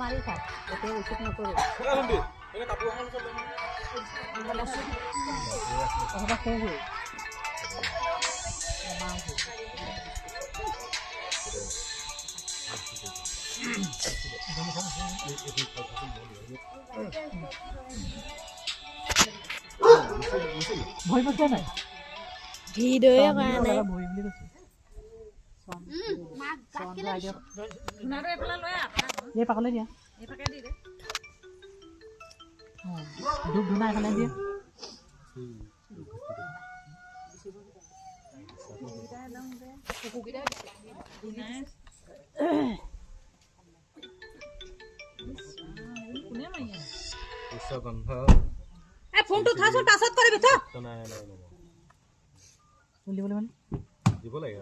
মাৰি থাক এতিয়া উচিত নকৰোঁ ভয় পছে নাই ভিডিঅ'য়ে কৰা নাই ভয় বুলি কৈছে ये पकड़ ले दिया ये पकड़ दी दे हां दूध धुना खा ले दिया ऐसा गंधा ए फोन तो था सो टासत करे बेटा तो ना बोली बोले माने দিব লাগে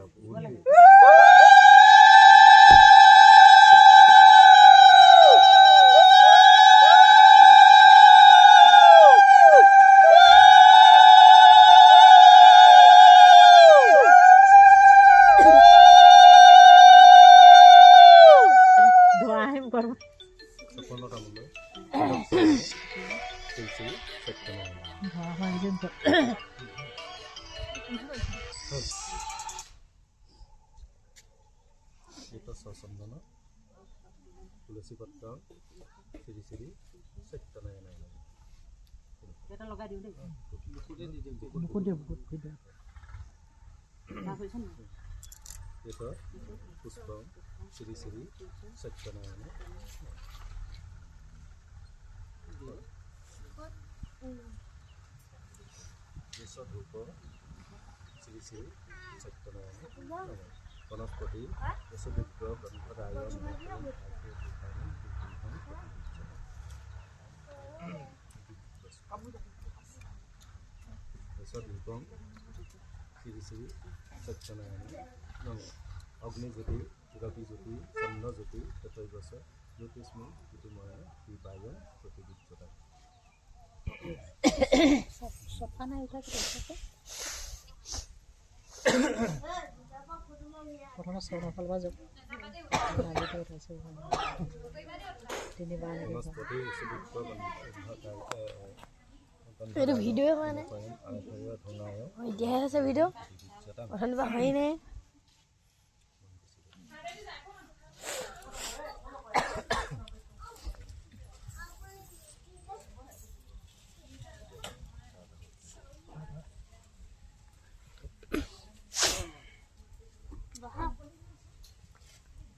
সপনৰ কামলৈ তুলসী সত্যনাৰায়ণ हां ये এটা সচন্দন তুলসী পত্ৰ শ্ৰী শ্ৰী সত্যনাৰায়ণ এটা লগাই দিও দেই মুকুট দিও মুকুট দিও না কইছ না এটা পুষ্প শ্ৰী শ্ৰী সত্যনাৰায়ণ ধূপ শ্ৰী শ্ৰী সত্যনাৰায়ণ বনস্পতি যশোবিপ্ৰ গ্ৰন্থৰায় ধূপম শ্ৰী শ্ৰী সত্যনাৰায়ণ নম অগ্নিজ্যোতি ৰবিজ্যোতি চন্দ্ৰজ্যোতি তথৈবচ জ্যোতিষ্মী জ্যোতিময় দীপায় প্ৰতিবিজ্যতা সফা নাই উঠা কি প্ৰথমে সৌৰ ফলবা যাব লাগেটো উঠাইছে তিনিবাৰ বনস্পতি যশোবিপ্ৰ গ্ৰন্থৰায় এইটো ভিডিঅ'য়ে কৰা নাই এতিয়াহে আছে ভিডিঅ' অথনি বা হয়েই নাই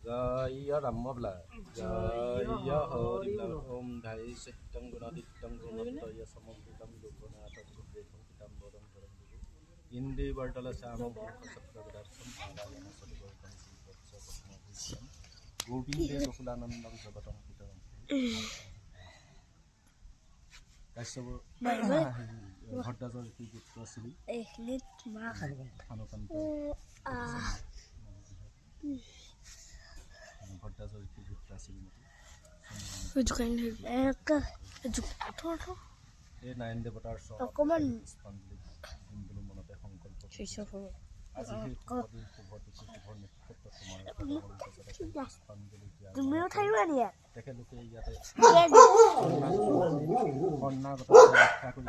जय रामबला जय हरिबला ओम धाय सत्यं गुणादित्यं गुणत्रय समन्वितं लोकनाथ गुरुदेवं पिताम्बरं परं गुरु इंदे वर्तल श्यामं सत्रविदार्थं नारायण सदिवर्तं श्रीवत्सपत्मभूषणं गोविन्दे गोकुलानन्दं जगतं पितरं কাশ্যপ ভট্টাচাৰ্য পুত্ৰ আছিল থানকান্ত ভট্টাচাৰ্য পুত্ৰ আছিল এই নাৰায়ণ দেৱতাৰ অকমান হিন্দু মনতে সংকল্প আজি সেই শুভ নক্ষত্ৰ তুমিও থাকিবা দিয়া তেখেতলোকে ইয়াতে কন্যাগত ৰক্ষা কৰি